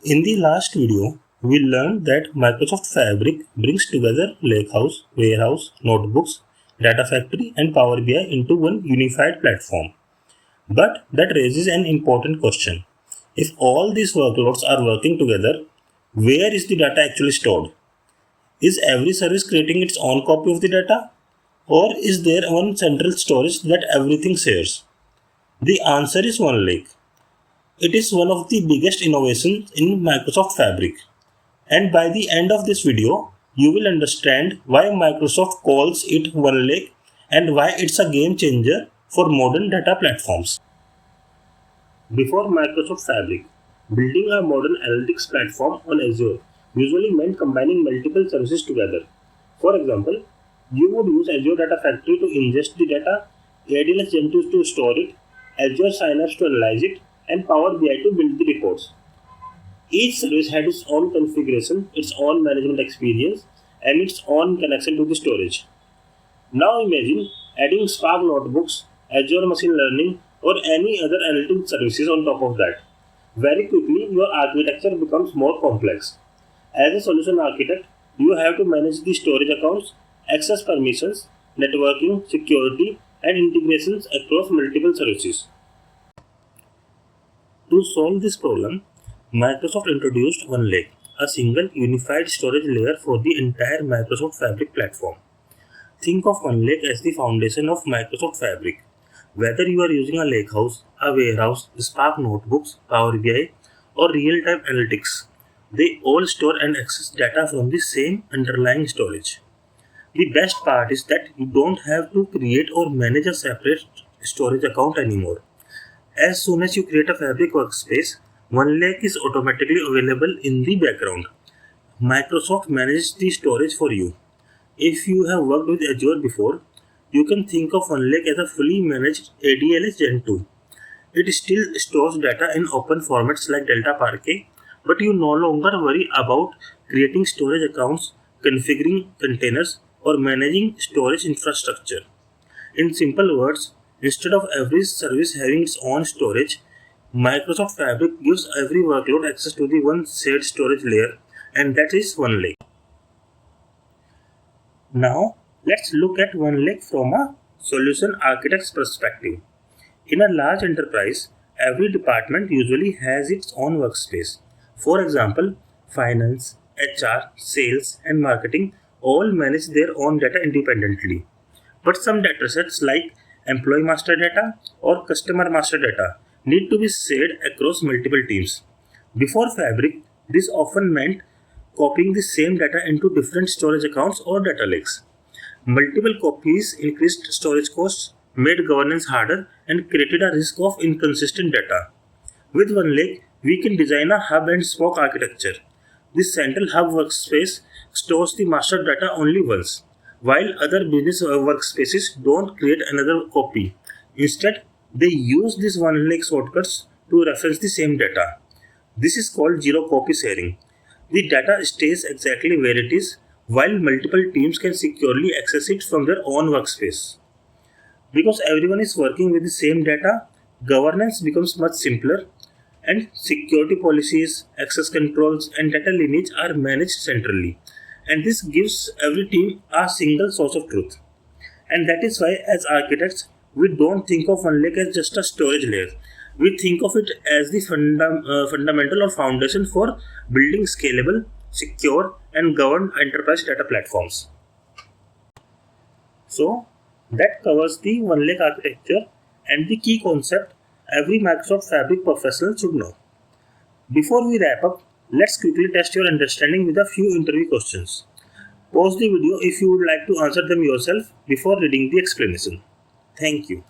In the last video, we learned that Microsoft Fabric brings together Lakehouse, Warehouse, Notebooks, Data Factory and Power BI into one unified platform. But that raises an important question. If all these workloads are working together, where is the data actually stored? Is every service creating its own copy of the data? Or is there one central storage that everything shares? The answer is OneLake. It is one of the biggest innovations in Microsoft Fabric. And by the end of this video, you will understand why Microsoft calls it OneLake and why it's a game changer for modern data platforms. Before Microsoft Fabric, building a modern analytics platform on Azure usually meant combining multiple services together. For example, you would use Azure Data Factory to ingest the data, ADLS Gen2 to store it, Azure Synapse to analyze it, and Power BI to build the reports. Each service had its own configuration, its own management experience, and its own connection to the storage. Now imagine adding Spark notebooks, Azure Machine Learning, or any other analytics services on top of that. Very quickly, your architecture becomes more complex. As a solution architect, you have to manage the storage accounts, access permissions, networking, security, and integrations across multiple services. To solve this problem, Microsoft introduced OneLake, a single unified storage layer for the entire Microsoft Fabric platform. Think of OneLake as the foundation of Microsoft Fabric. Whether you are using a lakehouse, a warehouse, Spark notebooks, Power BI, or real-time analytics, they all store and access data from the same underlying storage. The best part is that you don't have to create or manage a separate storage account anymore. As soon as you create a Fabric workspace, OneLake is automatically available in the background. Microsoft manages the storage for you. If you have worked with Azure before, you can think of OneLake as a fully managed ADLS Gen2. It still stores data in open formats like Delta Parquet, but you no longer worry about creating storage accounts, configuring containers, or managing storage infrastructure. In simple words, instead of every service having its own storage, Microsoft Fabric gives every workload access to the one shared storage layer, and that is OneLake. Now, let's look at OneLake from a solution architect's perspective. In a large enterprise, every department usually has its own workspace. For example, finance, HR, sales, and marketing all manage their own data independently. But some datasets like employee master data or customer master data need to be shared across multiple teams. Before Fabric, this often meant copying the same data into different storage accounts or data lakes. Multiple copies increased storage costs, made governance harder, and created a risk of inconsistent data. With OneLake, we can design a hub and spoke architecture. This central hub workspace stores the master data only once, while other business workspaces don't create another copy. Instead, they use these OneLake shortcuts to reference the same data. This is called zero copy sharing. The data stays exactly where it is, while multiple teams can securely access it from their own workspace. Because everyone is working with the same data, governance becomes much simpler, and security policies, access controls, and data lineage are managed centrally. And this gives every team a single source of truth. And that is why, as architects, we don't think of OneLake as just a storage layer. We think of it as the fundamental or foundation for building scalable, secure, and governed enterprise data platforms. So, that covers the OneLake architecture and the key concept every Microsoft Fabric professional should know. Before we wrap up, let's quickly test your understanding with a few interview questions. Pause the video if you would like to answer them yourself before reading the explanation. Thank you.